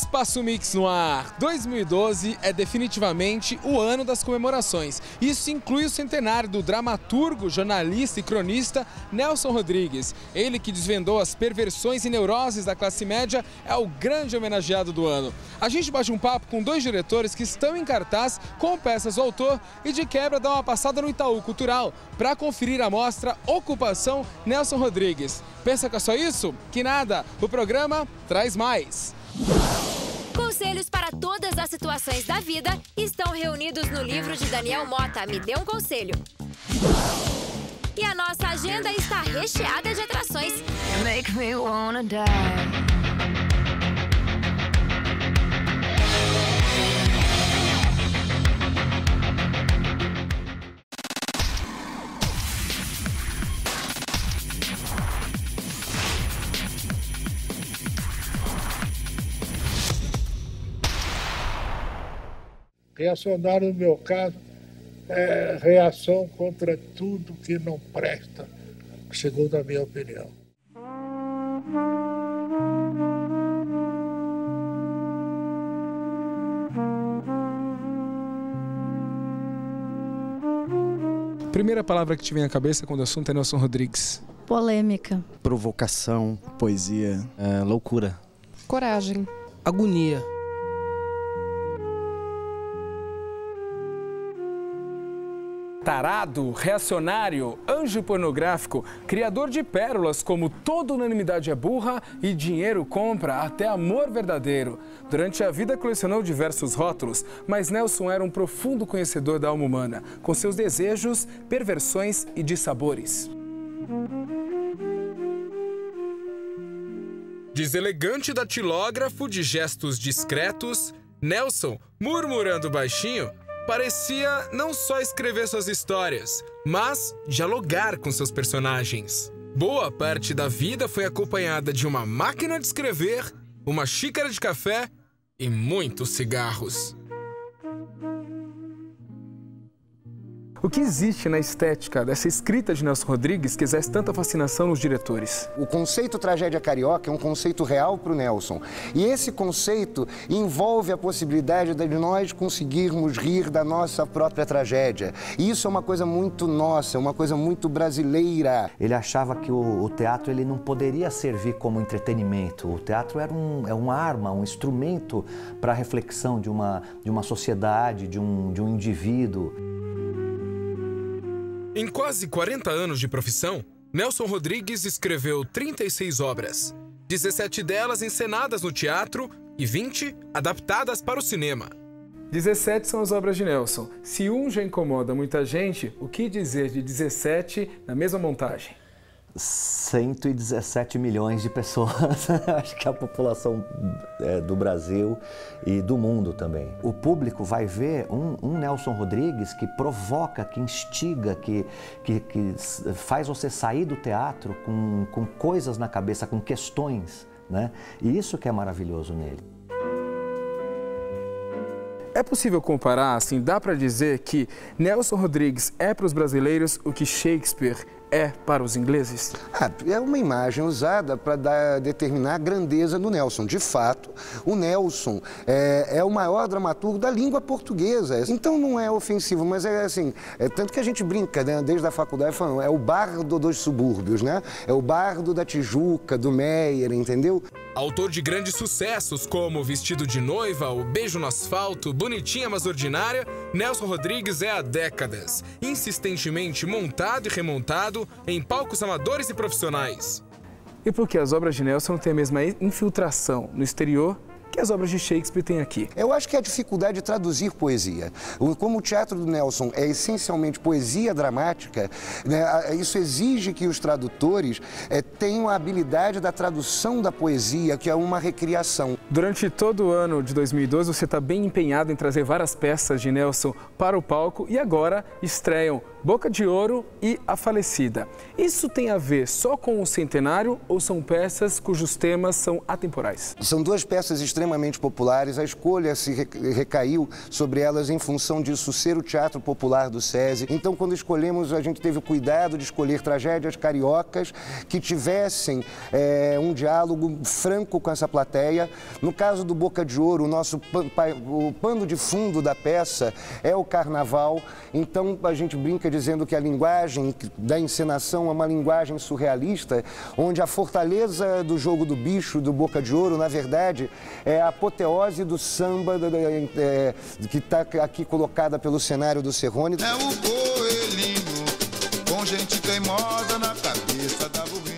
Espaço Mix no ar. 2012 é definitivamente o ano das comemorações. Isso inclui o centenário do dramaturgo, jornalista e cronista Nelson Rodrigues. Ele que desvendou as perversões e neuroses da classe média é o grande homenageado do ano. A gente bate um papo com dois diretores que estão em cartaz com peças do autor e de quebra dá uma passada no Itaú Cultural para conferir a mostra Ocupação Nelson Rodrigues. Pensa que é só isso? Que nada! O programa traz mais. Conselhos para todas as situações da vida estão reunidos no livro de Daniel Mota, Me Dê um Conselho. E a nossa agenda está recheada de atrações. Make me wanna die. Reacionário, no meu caso, é reação contra tudo que não presta, segundo a minha opinião. Primeira palavra que te vem à cabeça quando o assunto é Nelson Rodrigues. Polêmica. Provocação, poesia, loucura. Coragem. Agonia. Tarado, reacionário, anjo pornográfico, criador de pérolas como toda unanimidade é burra e dinheiro compra até amor verdadeiro. Durante a vida colecionou diversos rótulos, mas Nelson era um profundo conhecedor da alma humana, com seus desejos, perversões e dissabores. Deselegante datilógrafo de gestos discretos, Nelson, murmurando baixinho, parecia não só escrever suas histórias, mas dialogar com seus personagens. Boa parte da vida foi acompanhada de uma máquina de escrever, uma xícara de café e muitos cigarros. O que existe na estética dessa escrita de Nelson Rodrigues que exerce tanta fascinação nos diretores? O conceito tragédia carioca é um conceito real para o Nelson. E esse conceito envolve a possibilidade de nós conseguirmos rir da nossa própria tragédia. E isso é uma coisa muito nossa, uma coisa muito brasileira. Ele achava que o teatro ele não poderia servir como entretenimento. O teatro era uma arma, um instrumento para a reflexão de uma sociedade, de um indivíduo. Em quase 40 anos de profissão, Nelson Rodrigues escreveu 36 obras, 17 delas encenadas no teatro e 20 adaptadas para o cinema. 17 são as obras de Nelson. Se um já incomoda muita gente, o que dizer de 17 na mesma montagem? 117 milhões de pessoas, acho que é a população do Brasil e do mundo também. O público vai ver um Nelson Rodrigues que provoca, que instiga, que faz você sair do teatro com coisas na cabeça, com questões, né? E isso que é maravilhoso nele. É possível comparar, assim, dá para dizer que Nelson Rodrigues é para os brasileiros o que Shakespeare é para os ingleses? É uma imagem usada para determinar a grandeza do Nelson. De fato, o Nelson é o maior dramaturgo da língua portuguesa. Então não é ofensivo, mas é assim, tanto que a gente brinca, né, desde a faculdade, falando, é o bardo dos subúrbios, né? É o bardo da Tijuca, do Meyer, entendeu? Autor de grandes sucessos como Vestido de Noiva, O Beijo no Asfalto, Bonitinha Mas Ordinária, Nelson Rodrigues é há décadas, insistentemente montado e remontado em palcos amadores e profissionais. E por que as obras de Nelson têm a mesma infiltração no exterior que as obras de Shakespeare têm aqui? Eu acho que é a dificuldade de traduzir poesia. Como o teatro do Nelson é essencialmente poesia dramática, né, isso exige que os tradutores tenham a habilidade da tradução da poesia, que é uma recriação. Durante todo o ano de 2012, você está bem empenhado em trazer várias peças de Nelson para o palco e agora estreiam Boca de Ouro e A Falecida. Isso tem a ver só com o centenário ou são peças cujos temas são atemporais? São duas peças extremamente extremamente populares. A escolha se recaiu sobre elas em função disso ser o Teatro Popular do SESI. Então, quando escolhemos, a gente teve o cuidado de escolher tragédias cariocas que tivessem um diálogo franco com essa plateia. No caso do Boca de Ouro, o pano de fundo da peça é o carnaval. Então, a gente brinca dizendo que a linguagem da encenação é uma linguagem surrealista, onde a fortaleza do Jogo do Bicho, do Boca de Ouro, na verdade, é a apoteose do samba que está aqui colocada pelo cenário do Serrone. É o coelhinho, com gente teimosa na cabeça da burrinho.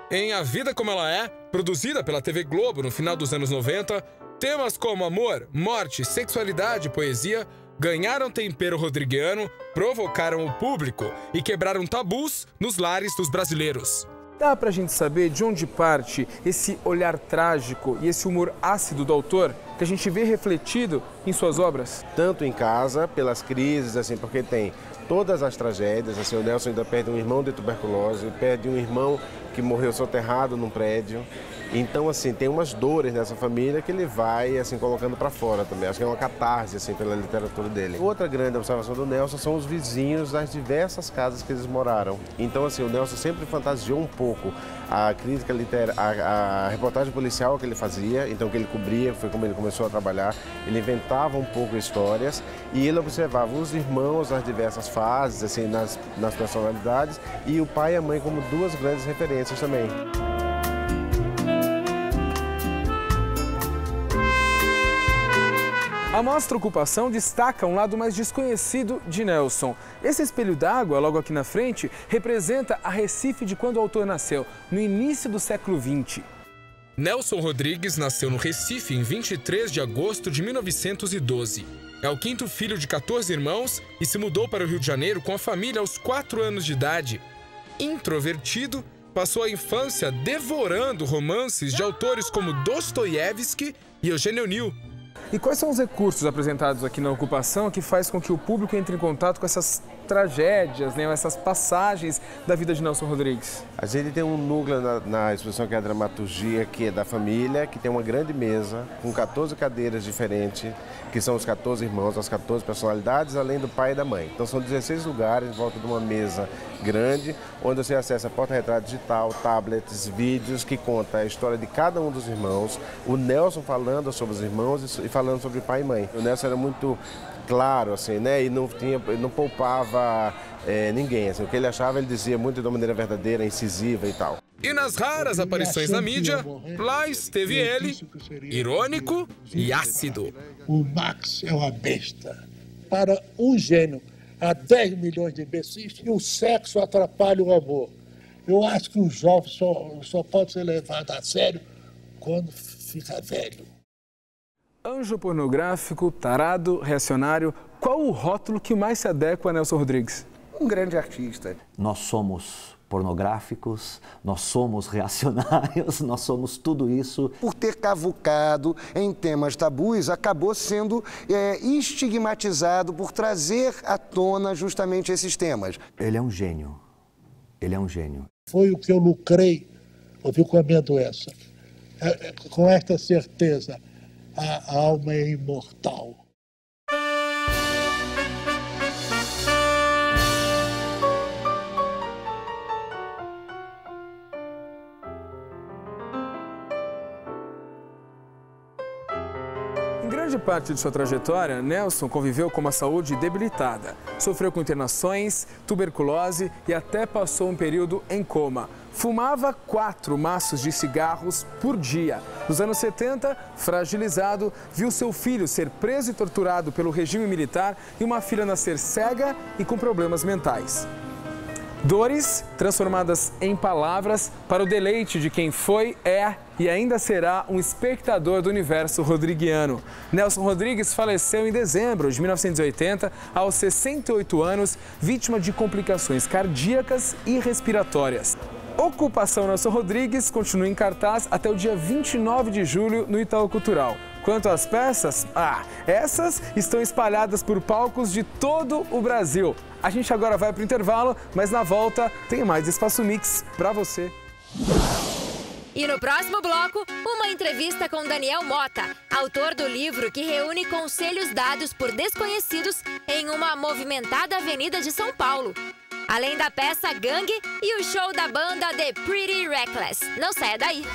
Em A Vida Como Ela É, produzida pela TV Globo no final dos anos 90, temas como amor, morte, sexualidade e poesia ganharam tempero rodriguiano, provocaram o público e quebraram tabus nos lares dos brasileiros. Dá pra gente saber de onde parte esse olhar trágico e esse humor ácido do autor que a gente vê refletido em suas obras? Tanto em casa, pelas crises, assim, porque tem todas as tragédias, assim, o Nelson ainda perde um irmão de tuberculose, perde um irmão que morreu soterrado num prédio. Então, assim, tem umas dores nessa família que ele vai, assim, colocando para fora também. Acho que é uma catarse, assim, pela literatura dele. Outra grande observação do Nelson são os vizinhos das diversas casas que eles moraram. Então, assim, o Nelson sempre fantasiou um pouco a crítica literária, a reportagem policial que ele fazia, então que ele cobria, foi como ele começou a trabalhar. Ele inventava um pouco histórias e ele observava os irmãos nas diversas fases, assim, nas personalidades, e o pai e a mãe como duas grandes referências também. A mostra Ocupação destaca um lado mais desconhecido de Nelson. Esse espelho d'água, logo aqui na frente, representa a Recife de quando o autor nasceu, no início do século XX. Nelson Rodrigues nasceu no Recife em 23 de agosto de 1912. É o quinto filho de 14 irmãos e se mudou para o Rio de Janeiro com a família aos 4 anos de idade. Introvertido, passou a infância devorando romances de autores como Dostoiévski e Eugênio O'Neill. E quais são os recursos apresentados aqui na Ocupação que faz com que o público entre em contato com essas tragédias, né, essas passagens da vida de Nelson Rodrigues? A gente tem um núcleo na exposição que é a dramaturgia, que é da família, que tem uma grande mesa com 14 cadeiras diferentes, que são os 14 irmãos, as 14 personalidades, além do pai e da mãe. Então são 16 lugares em volta de uma mesa grande, onde você acessa porta-retrato digital, tablets, vídeos que conta a história de cada um dos irmãos, o Nelson falando sobre os irmãos e falando sobre pai e mãe. O Nelson era muito claro, assim, né? E não poupava ninguém. Assim, o que ele achava, ele dizia muito de uma maneira verdadeira, incisiva e tal. E nas raras aparições na mídia, lá esteve ele, irônico e ácido. O Max é uma besta. Para um gênio, há 10 milhões de imbecis e o sexo atrapalha o amor. Eu acho que o jovem só pode ser levado a sério quando fica velho. Anjo pornográfico, tarado, reacionário, qual o rótulo que mais se adequa a Nelson Rodrigues? Um grande artista. Nós somos pornográficos, nós somos reacionários, nós somos tudo isso. Por ter cavucado em temas tabus, acabou sendo estigmatizado por trazer à tona justamente esses temas. Ele é um gênio, ele é um gênio. Foi o que eu lucrei, ouviu, com a minha doença. Com esta certeza, a alma é imortal. Em grande parte de sua trajetória, Nelson conviveu com uma saúde debilitada. Sofreu com internações, tuberculose e até passou um período em coma. Fumava 4 maços de cigarros por dia. Nos anos 70, fragilizado, viu seu filho ser preso e torturado pelo regime militar e uma filha nascer cega e com problemas mentais. Dores transformadas em palavras para o deleite de quem foi, é e ainda será um espectador do universo rodriguiano. Nelson Rodrigues faleceu em dezembro de 1980, aos 68 anos, vítima de complicações cardíacas e respiratórias. Ocupação Nelson Rodrigues continua em cartaz até o dia 29 de julho no Itaú Cultural. Quanto às peças, essas estão espalhadas por palcos de todo o Brasil. A gente agora vai para o intervalo, mas na volta tem mais Espaço Mix para você. E no próximo bloco, uma entrevista com Daniel Mota, autor do livro que reúne conselhos dados por desconhecidos em uma movimentada avenida de São Paulo. Além da peça Gangue e o show da banda The Pretty Reckless. Não saia daí!